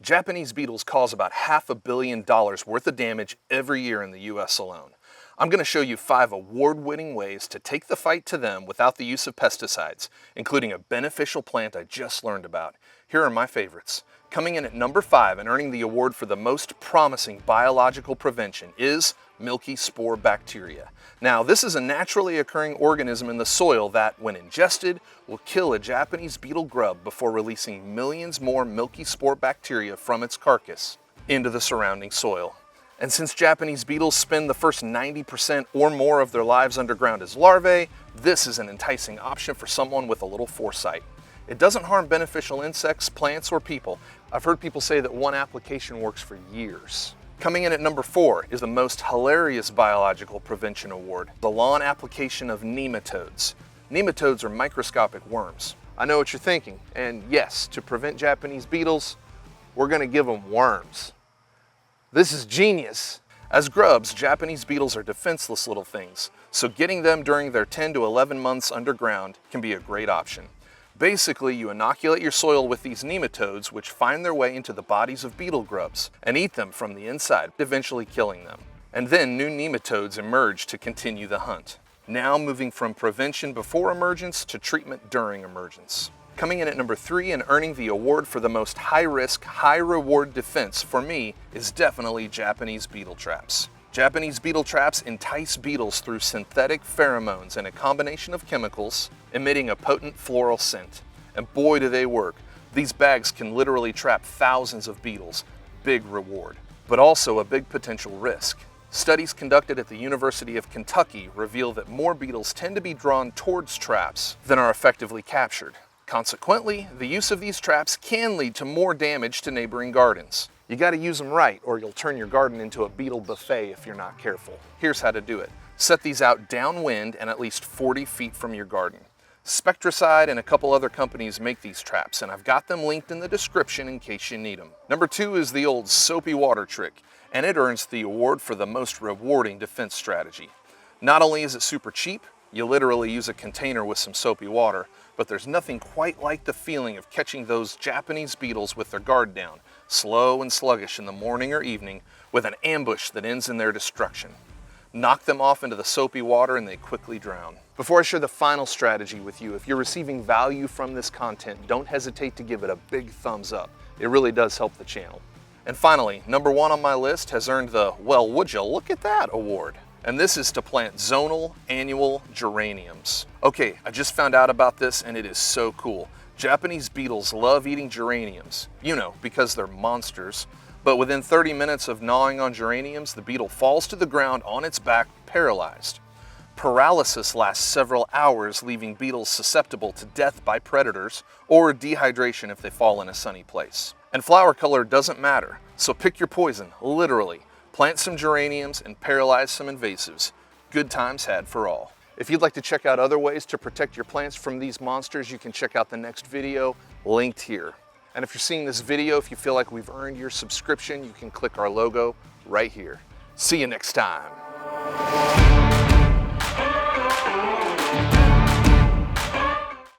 Japanese beetles cause about $500 million worth of damage every year in the US alone. I'm going to show you 5 award-winning ways to take the fight to them without the use of pesticides, including a beneficial plant I just learned about. Here are my favorites. Coming in at number 5 and earning the award for the most promising biological prevention is milky spore bacteria. Now, this is a naturally occurring organism in the soil that, when ingested, will kill a Japanese beetle grub before releasing millions more milky spore bacteria from its carcass into the surrounding soil. And since Japanese beetles spend the first 90% or more of their lives underground as larvae, this is an enticing option for someone with a little foresight. It doesn't harm beneficial insects, plants, or people. I've heard people say that one application works for years. Coming in at number 4 is the most hilarious biological prevention award, the lawn application of nematodes. Nematodes are microscopic worms. I know what you're thinking, and yes, to prevent Japanese beetles, we're going to give them worms. This is genius. As grubs, Japanese beetles are defenseless little things, so getting them during their 10 to 11 months underground can be a great option. Basically, you inoculate your soil with these nematodes, which find their way into the bodies of beetle grubs and eat them from the inside, eventually killing them. And then new nematodes emerge to continue the hunt. Now moving from prevention before emergence to treatment during emergence. Coming in at number 3 and earning the award for the most high-risk, high-reward defense for me is definitely Japanese beetle traps. Japanese beetle traps entice beetles through synthetic pheromones and a combination of chemicals emitting a potent floral scent. And boy do they work. These bags can literally trap thousands of beetles. Big reward, but also a big potential risk. Studies conducted at the University of Kentucky reveal that more beetles tend to be drawn towards traps than are effectively captured. Consequently, the use of these traps can lead to more damage to neighboring gardens. You gotta use them right, or you'll turn your garden into a beetle buffet if you're not careful. Here's how to do it. Set these out downwind and at least 40 feet from your garden. Spectracide and a couple other companies make these traps, and I've got them linked in the description in case you need them. Number 2 is the old soapy water trick, and it earns the award for the most rewarding defense strategy. Not only is it super cheap, you literally use a container with some soapy water, but there's nothing quite like the feeling of catching those Japanese beetles with their guard down, slow and sluggish in the morning or evening, with an ambush that ends in their destruction. Knock them off into the soapy water and they quickly drown. Before I share the final strategy with you, if you're receiving value from this content, don't hesitate to give it a big thumbs up. It really does help the channel. And finally, number 1 on my list has earned the "Well, would you look at that" award. And this is to plant zonal annual geraniums. Okay, I just found out about this and it is so cool. Japanese beetles love eating geraniums, you know, because they're monsters. But within 30 minutes of gnawing on geraniums, the beetle falls to the ground on its back, paralyzed. Paralysis lasts several hours, leaving beetles susceptible to death by predators or dehydration if they fall in a sunny place. And flower color doesn't matter, so pick your poison, literally. Plant some geraniums and paralyze some invasives. Good times had for all. If you'd like to check out other ways to protect your plants from these monsters, you can check out the next video linked here. And if you're seeing this video, if you feel like we've earned your subscription, you can click our logo right here. See you next time.